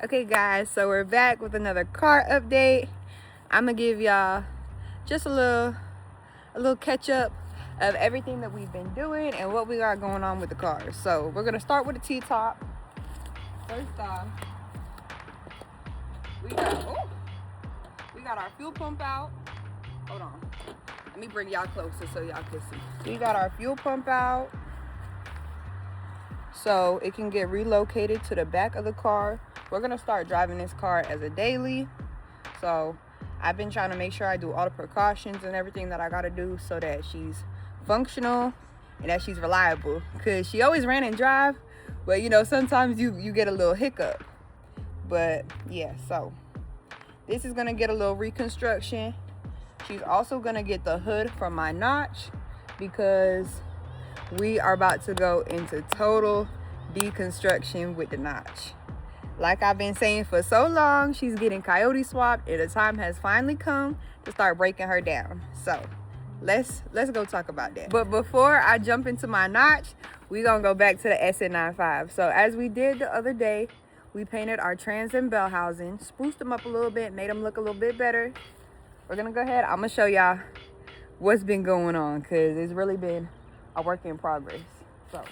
Okay guys, so we're back with another car update. I'm gonna give y'all just a little catch up of everything that we've been doing and what we got going on with the cars. So we're gonna start with the T-Top. First off, we got our fuel pump out. Hold on, let me bring y'all closer so y'all can see. We got our fuel pump out so it can get relocated to the back of the car. We're gonna start driving this car as a daily. So I've been trying to make sure I do all the precautions and everything that I gotta do so that she's functional and that she's reliable. Cause she always ran and drive, but you know, sometimes you get a little hiccup. But yeah, so this is gonna get a little reconstruction. She's also gonna get the hood from my notch because we are about to go into total deconstruction with the notch. Like I've been saying for so long, she's getting Coyote swapped and the time has finally come to start breaking her down. So let's go talk about that. But before I jump into my notch, we're gonna go back to the SN95. So as we did the other day, we painted our trans and bell housing, spruced them up a little bit, made them look a little bit better. We're gonna go ahead, I'm gonna show y'all what's been going on because it's really been a work in progress. So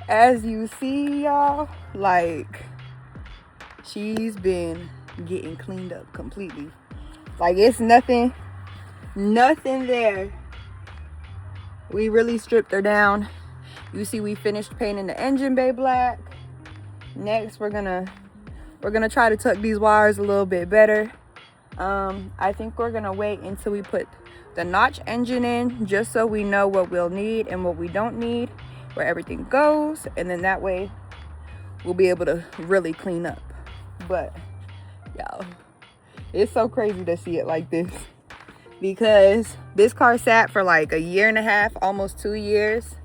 as you see, y'all, like she's been getting cleaned up completely. Like it's nothing there. We really stripped her down. You see we finished painting the engine bay black. Next we're gonna try to tuck these wires a little bit better. I think we're gonna wait until we put the notch engine in, just so we know what we'll need and what we don't need, where everything goes, and then that way we'll be able to really clean up. But y'all, it's so crazy to see it like this because this car sat for like a year and a half, almost 2 years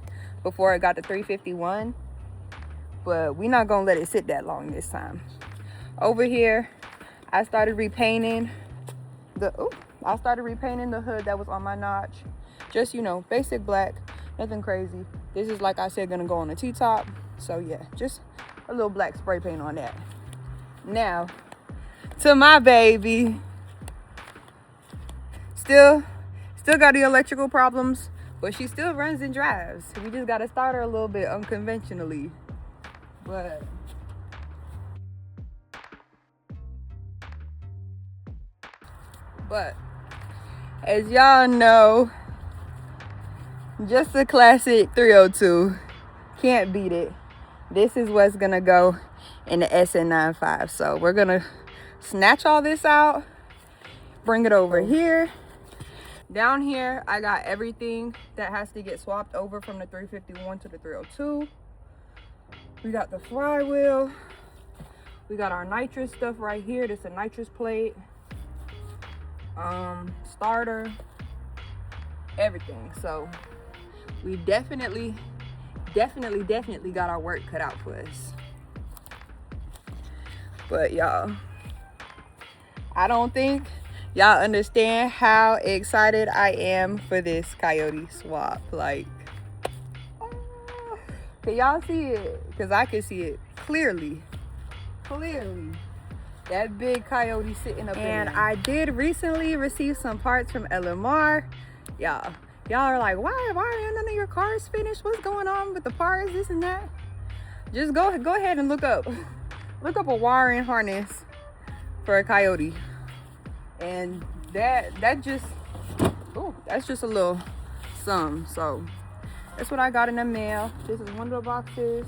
before it got to 351, but we're not gonna let it sit that long this time. Over here I started repainting the hood that was on my notch. Just, you know, basic black, nothing crazy. This is, like I said, gonna go on the T-top. So yeah, just a little black spray paint on that. Now to my baby. Still got the electrical problems, but she still runs and drives. We just gotta start her a little bit unconventionally. But as y'all know, just a classic 302, can't beat it. This is what's gonna go in the SN95. So we're gonna snatch all this out, bring it over here. Down here I got everything that has to get swapped over from the 351 to the 302. We got the flywheel, we got our nitrous stuff right here. This is a nitrous plate, starter, everything. So we definitely got our work cut out for us. But y'all, I don't think y'all understand how excited I am for this Coyote swap. Like, can y'all see it? Because I can see it clearly. That big Coyote sitting up in there. And I did recently receive some parts from LMR. Y'all are like, why are none of your cars finished? What's going on with the parts, this and that? Just go ahead and look up a wiring harness for a Coyote. And that's just a little sum. So that's what I got in the mail. This is one of the boxes,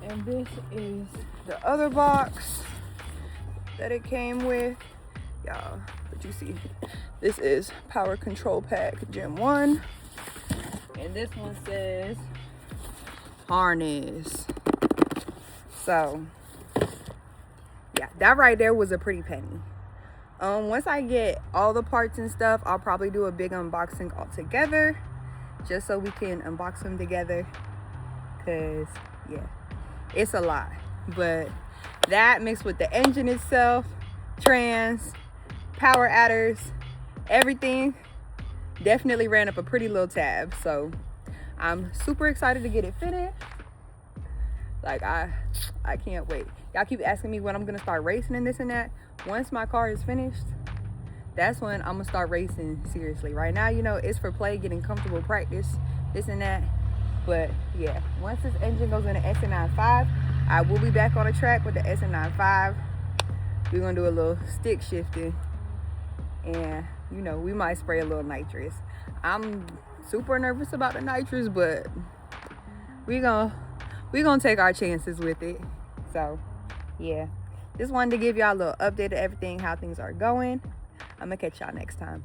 and this is the other box that it came with, y'all. But you see, this is power control pack Gen 1, and this one says harness. So yeah, that right there was a pretty penny. Once I get all the parts and stuff, I'll probably do a big unboxing all together, just so we can unbox them together, because yeah, it's a lot. But that mixed with the engine itself, trans, power adders, everything definitely ran up a pretty little tab. So I'm super excited to get it finished. Like I can't wait. Y'all keep asking me when I'm gonna start racing and this and that. Once my car is finished, that's when I'm gonna start racing seriously. Right now, you know, it's for play, getting comfortable, practice, this and that. But yeah, once this engine goes in the SN95, I will be back on the track with the SN95. We're gonna do a little stick shifting, and you know, we might spray a little nitrous. I'm super nervous about the nitrous, but we're gonna take our chances with it. So yeah, just wanted to give y'all a little update of everything, how things are going. I'm gonna catch y'all next time.